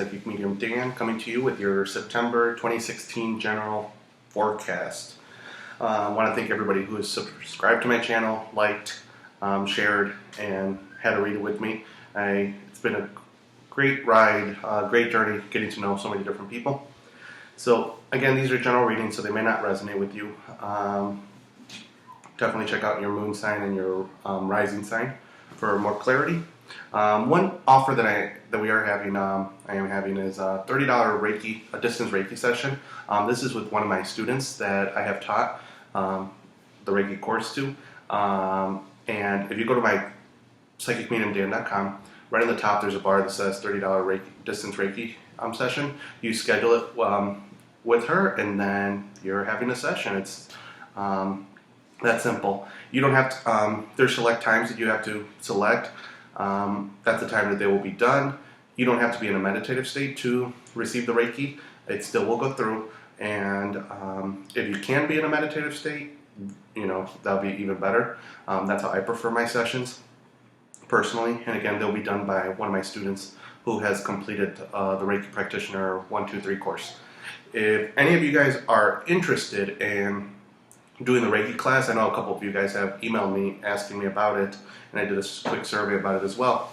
Psychic Medium Dan, coming to you with your September 2016 general forecast. I want to thank everybody who has subscribed to my channel, liked, shared, and had a read it with me. It's been a great ride, great journey getting to know so many different people. So again, these are general readings, so they may not resonate with you. Definitely check out your moon sign and your rising sign for more clarity. One offer that we are having, I am having, is a $30 Reiki, a distance Reiki session. This is with one of my students that I have taught the Reiki course to. And if you go to my psychicmediumdan.com, right on the top there's a bar that says $30 Reiki, distance Reiki session. You schedule it with her, and then you're having a session. It's that simple. You don't have to, there's select times that you have to select. That's the time that they will be done. You don't have to be in a meditative state to receive the Reiki. It still will go through. And if you can be in a meditative state, that'll be even better. That's how I prefer my sessions personally. And again, they'll be done by one of my students who has completed the Reiki Practitioner 1, 2, 3 course. If any of you guys are interested in doing the Reiki class, I know a couple of you guys have emailed me asking me about it, and I did a quick survey about it as well.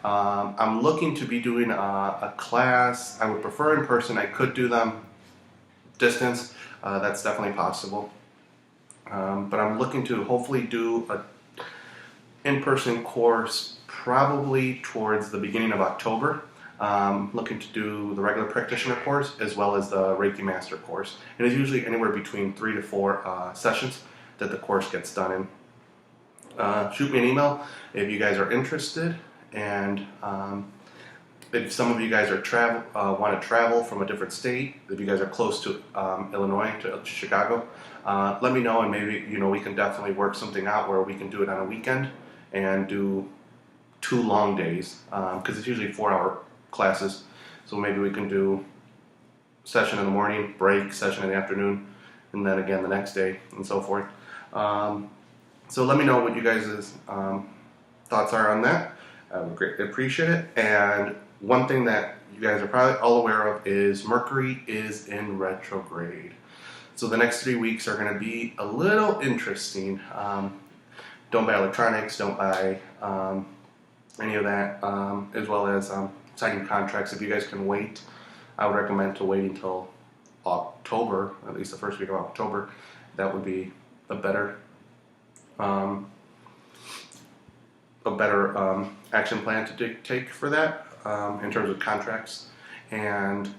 I'm looking to be doing a class. I would prefer in person. I could do them distance. That's definitely possible. But I'm looking to hopefully do a in-person course probably towards the beginning of October. Looking to do the regular practitioner course as well as the Reiki Master course. And it's usually anywhere between 3 to 4 sessions that the course gets done in. Shoot me an email if you guys are interested, and if some of you guys are want to travel from a different state, if you guys are close to Illinois, to Chicago, let me know, and maybe we can definitely work something out where we can do it on a weekend and do 2 long days, because it's usually 4-hour classes. So maybe we can do session in the morning, break, session in the afternoon, and then again the next day, and so forth. So let me know what you guys' thoughts are on that. I would greatly appreciate it. And one thing that you guys are probably all aware of is Mercury is in retrograde. So the next 3 weeks are going to be a little interesting. Don't buy electronics, don't buy any of that, as well as signing contracts. If you guys can wait, I would recommend to wait until October, at least the first week of October. That would be a better action plan to take for that in terms of contracts. And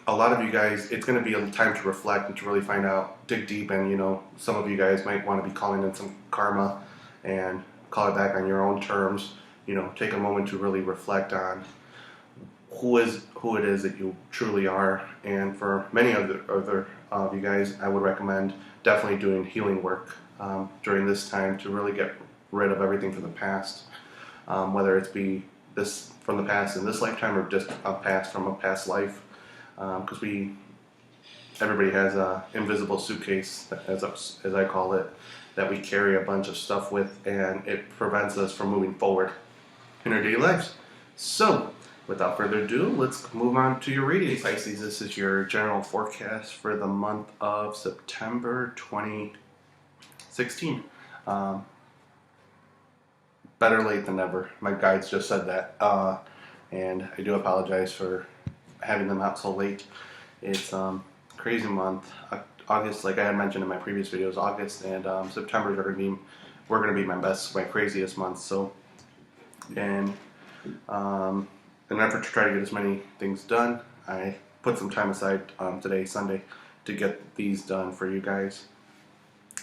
a lot of you guys, it's going to be a time to reflect and to really find out, dig deep, and some of you guys might want to be calling in some karma and call it back on your own terms. Take a moment to really reflect on who it is that you truly are. And for many other of you guys, I would recommend definitely doing healing work during this time to really get rid of everything from the past, whether it be this from the past in this lifetime or just a past from a past life, because everybody has a invisible suitcase, as I call it, that we carry a bunch of stuff with, and it prevents us from moving forward in our daily lives. So, without further ado, let's move on to your reading, Pisces. This is your general forecast for the month of September 2016. Better late than never. My guides just said that, and I do apologize for having them out so late. It's crazy month. August, like I had mentioned in my previous videos, August and September are going to be my craziest months. So, and in an effort to try to get as many things done, I put some time aside today, Sunday, to get these done for you guys.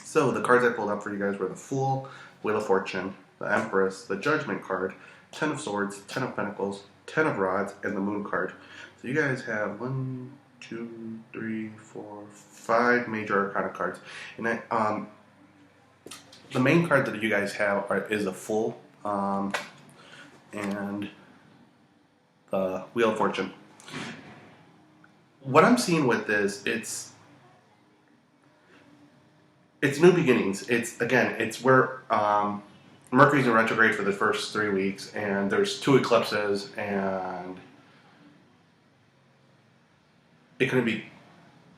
So the cards I pulled up for you guys were the Fool, Wheel of Fortune, the Empress, the Judgment card, 10 of Swords, 10 of Pentacles, 10 of Rods, and the Moon card. So you guys have 1, 2, 3, 4, 5 major arcana cards. And the main card that you guys have is a Fool, and the Wheel of Fortune. What I'm seeing with this, it's new beginnings. It's where Mercury's in retrograde for the first 3 weeks, and there's 2 eclipses, and it can be.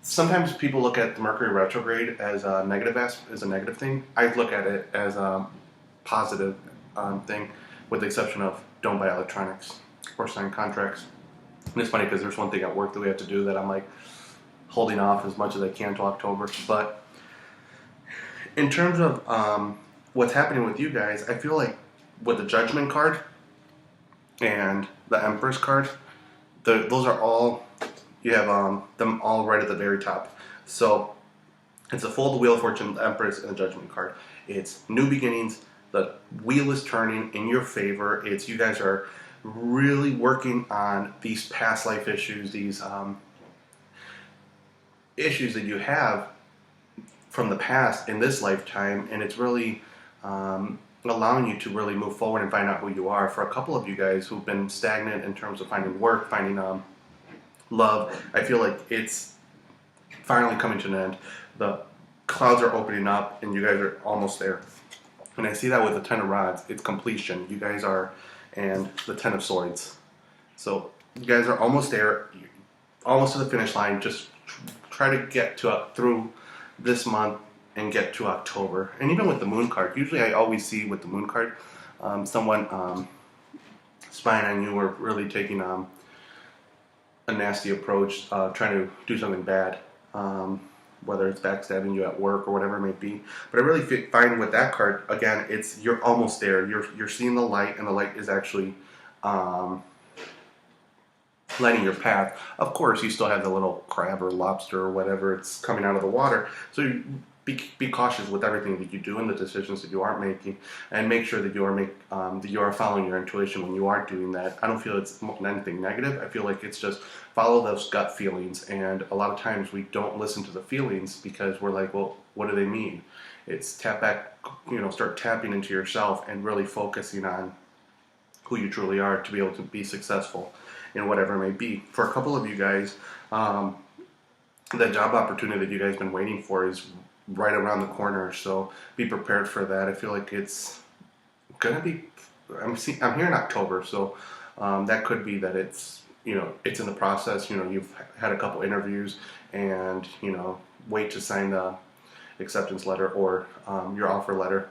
Sometimes people look at the Mercury retrograde as a negative thing. I look at it as a positive thing, with the exception of don't buy electronics or sign contracts. And it's funny because there's one thing at work that we have to do that I'm like holding off as much as I can till October. But in terms of what's happening with you guys, I feel like with the Judgment card and the Empress card, those are all, you have them all right at the very top. So it's a full Wheel of Fortune, the Empress, and the Judgment card. It's new beginnings. The wheel is turning in your favor. It's you guys are really working on these past life issues, these issues that you have from the past in this lifetime, and it's really allowing you to really move forward and find out who you are. For a couple of you guys who've been stagnant in terms of finding work, finding love, I feel like it's finally coming to an end. The clouds are opening up and you guys are almost there. And I see that with the Ten of Rods, it's completion. You guys are, and the Ten of Swords. So you guys are almost there, almost to the finish line. Just try to get to through this month and get to October. And even with the Moon card, usually I always see with the Moon card, someone spying on you or really taking a nasty approach, trying to do something bad, whether it's backstabbing you at work or whatever it may be. But I really find with that card, again, it's you're almost there. You're seeing the light, and the light is actually lighting your path. Of course, you still have the little crab or lobster or whatever it's coming out of the water. So be cautious with everything that you do and the decisions that you are making, and make sure that you are following your intuition when you are doing that. I don't feel it's anything negative. I feel like it's just follow those gut feelings, and a lot of times we don't listen to the feelings because we're like, well, what do they mean? It's tap back, start tapping into yourself and really focusing on who you truly are to be able to be successful in whatever it may be. For a couple of you guys, that job opportunity that you guys been waiting for is right around the corner, so be prepared for that. I feel like it's gonna be. I'm here in October, so that could be that it's it's in the process. You've had a couple interviews, and wait to sign the acceptance letter or your offer letter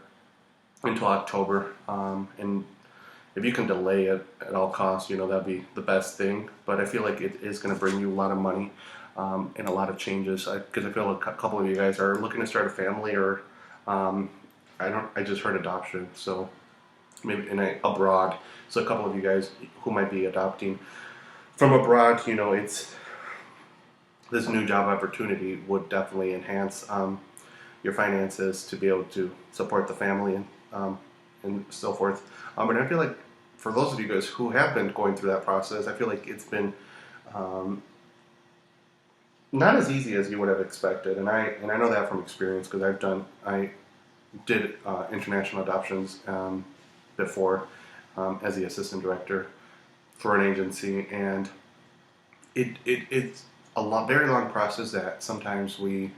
until October. And if you can delay it at all costs, that'd be the best thing. But I feel like it is going to bring you a lot of money. And a lot of changes, because I feel like a couple of you guys are looking to start a family, or I just heard adoption, so maybe abroad. So a couple of you guys who might be adopting from abroad, it's this new job opportunity would definitely enhance your finances to be able to support the family and so forth. And I feel like for those of you guys who have been going through that process, I feel like it's been not as easy as you would have expected, and I know that from experience because I did international adoptions before as the assistant director for an agency, and it's a very long process that sometimes we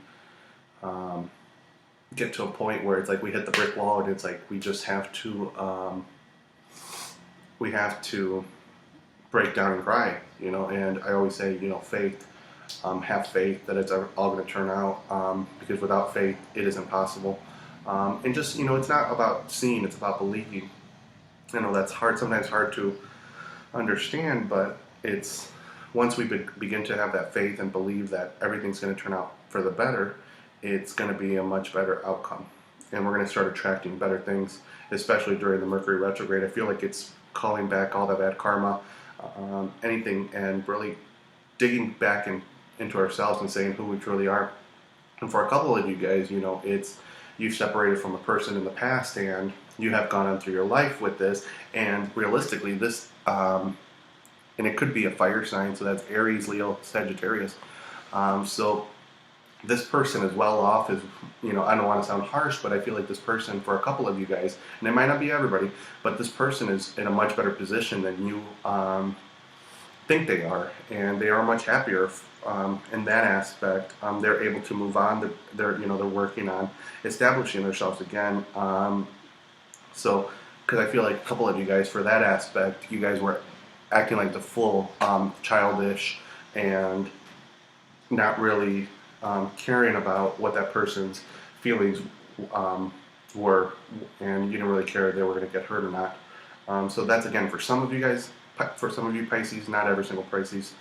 get to a point where it's like we hit the brick wall, and it's like we just have to break down and cry, and I always say, faith. Have faith that it's all going to turn out, because without faith it is impossible. And just it's not about seeing, it's about believing. I know that's sometimes hard to understand, but it's once we begin to have that faith and believe that everything's going to turn out for the better, it's going to be a much better outcome, and we're going to start attracting better things, especially during the Mercury retrograde. I feel like it's calling back all the bad karma, anything, and really digging back into ourselves and saying who we truly are. And for a couple of you guys, it's you've separated from a person in the past, and you have gone on through your life with this, and realistically this and it could be a fire sign, so that's Aries, Leo, Sagittarius. So this person is well off, I don't want to sound harsh, but I feel like this person, for a couple of you guys, and it might not be everybody, but this person is in a much better position than you think they are, and they are much happier in that aspect. They're able to move on. They're working on establishing themselves again. So, because I feel like a couple of you guys, for that aspect, you guys were acting like the full childish and not really caring about what that person's feelings were, and you didn't really care if they were going to get hurt or not. So that's, again, for some of you guys, for some of you Pisces. Not every single Pisces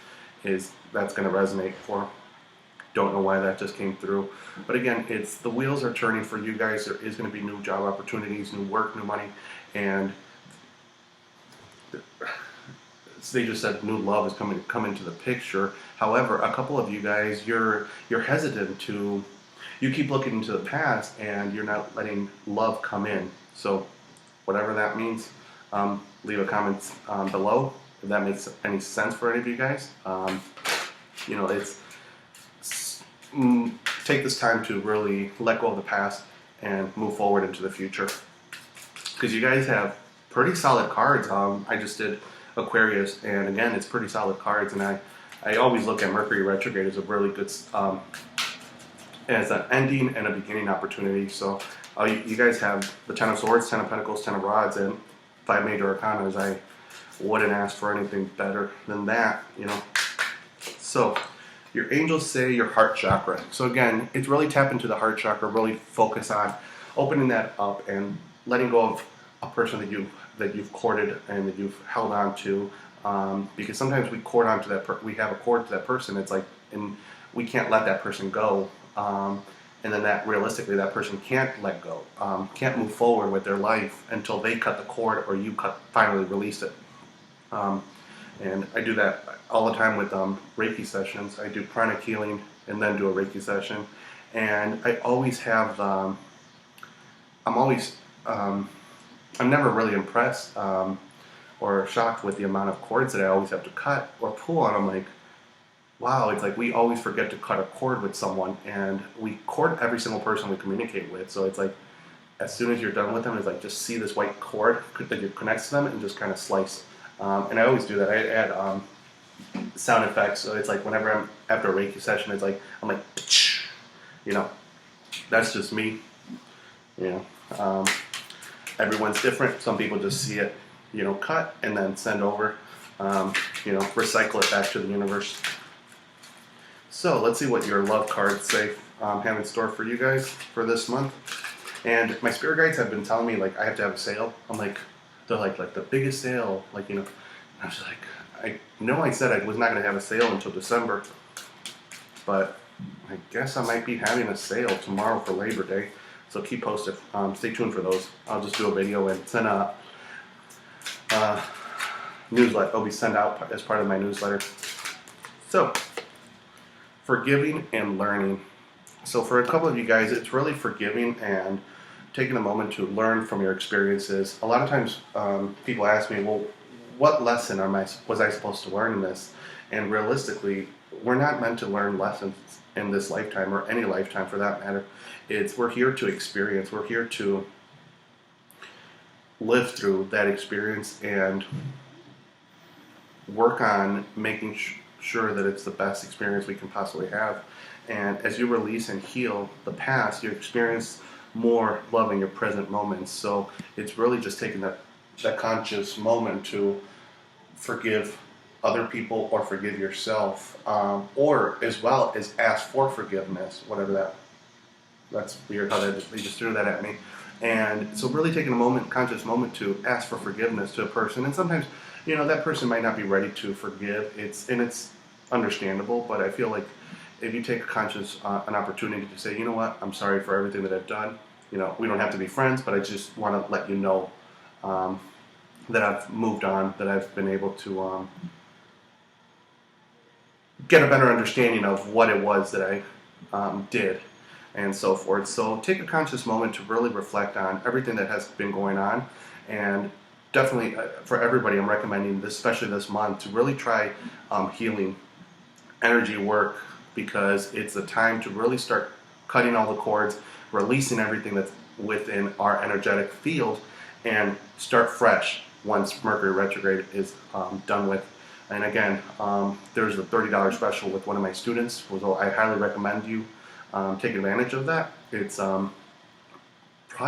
that's going to resonate for. Don't know why that just came through, but again, it's the wheels are turning for you guys. There is going to be new job opportunities, new work, new money, and they just said new love is come into the picture. However, a couple of you guys, you're hesitant to. You keep looking into the past, and you're not letting love come in. So, whatever that means, leave a comment below if that makes any sense for any of you guys. Take this time to really let go of the past and move forward into the future, because you guys have pretty solid cards. I just did Aquarius, and again, it's pretty solid cards, and I always look at Mercury retrograde as a really good as an ending and a beginning opportunity. So you guys have the Ten of Swords, Ten of Pentacles, Ten of Rods, and 5 major arcanas. I wouldn't ask for anything better than that, So your angels say your heart chakra. So again, it's really tap into the heart chakra, really focus on opening that up and letting go of a person that you've courted and that you've held on to, because sometimes we court onto we have a cord to that person. It's like, and we can't let that person go, and then that realistically that person can't let go, can't move forward with their life until they cut the cord or you finally release it. And I do that all the time with Reiki sessions. I do pranic healing and then do a Reiki session, and I always have I'm never really impressed or shocked with the amount of cords that I always have to cut or pull on. I'm like, wow, it's like we always forget to cut a cord with someone, and we cord every single person we communicate with. So it's like, as soon as you're done with them, it's like just see this white cord that connects to them and just kind of slice. And I always do that. I add sound effects. So it's like whenever I'm after a Reiki session, it's like I'm like, that's just me. Everyone's different. Some people just see it, cut and then send over, recycle it back to the universe. So let's see what your love cards say have in store for you guys for this month. And my spirit guides have been telling me, like, I have to have a sale. I'm like, they're like the biggest sale, I was like, I said I was not going to have a sale until December, but I guess I might be having a sale tomorrow for Labor Day. So keep posted. Stay tuned for those. I'll just do a video and send a newsletter. It'll be sent out as part of my newsletter. So, forgiving and learning. So for a couple of you guys, it's really forgiving and taking a moment to learn from your experiences. A lot of times people ask me, well, what lesson was I supposed to learn in this? And realistically, we're not meant to learn lessons in this lifetime, or any lifetime for that matter. We're here to experience. We're here to live through that experience and work on making sure that it's the best experience we can possibly have. And as you release and heal the past, you experience more love in your present moments. So it's really just taking that conscious moment to forgive other people or forgive yourself, or as well as ask for forgiveness, whatever that's weird how they just threw that at me. And so really taking a conscious moment to ask for forgiveness to a person. And sometimes, that person might not be ready to forgive. It's understandable, but I feel like if you take an opportunity to say, you know what, I'm sorry for everything that I've done. We don't have to be friends, but I just want to let you know that I've moved on, that I've been able to get a better understanding of what it was that I did, and so forth. So take a conscious moment to really reflect on everything that has been going on, and definitely for everybody, I'm recommending this, especially this month, to really try healing energy work, because it's a time to really start cutting all the cords, releasing everything that's within our energetic field, and start fresh once Mercury retrograde is done with. And again, there's a $30 special with one of my students, so I highly recommend you take advantage of that. It's probably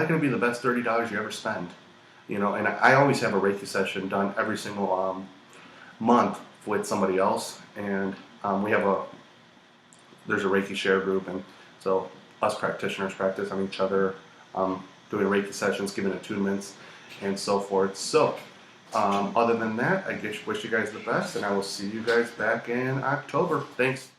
going to be the best $30 you ever spend. And I always have a Reiki session done every single month with somebody else, and we have there's a Reiki share group, and so us practitioners practice on each other, doing Reiki sessions, giving attunements, and so forth. So, other than that, I wish you guys the best, and I will see you guys back in October. Thanks.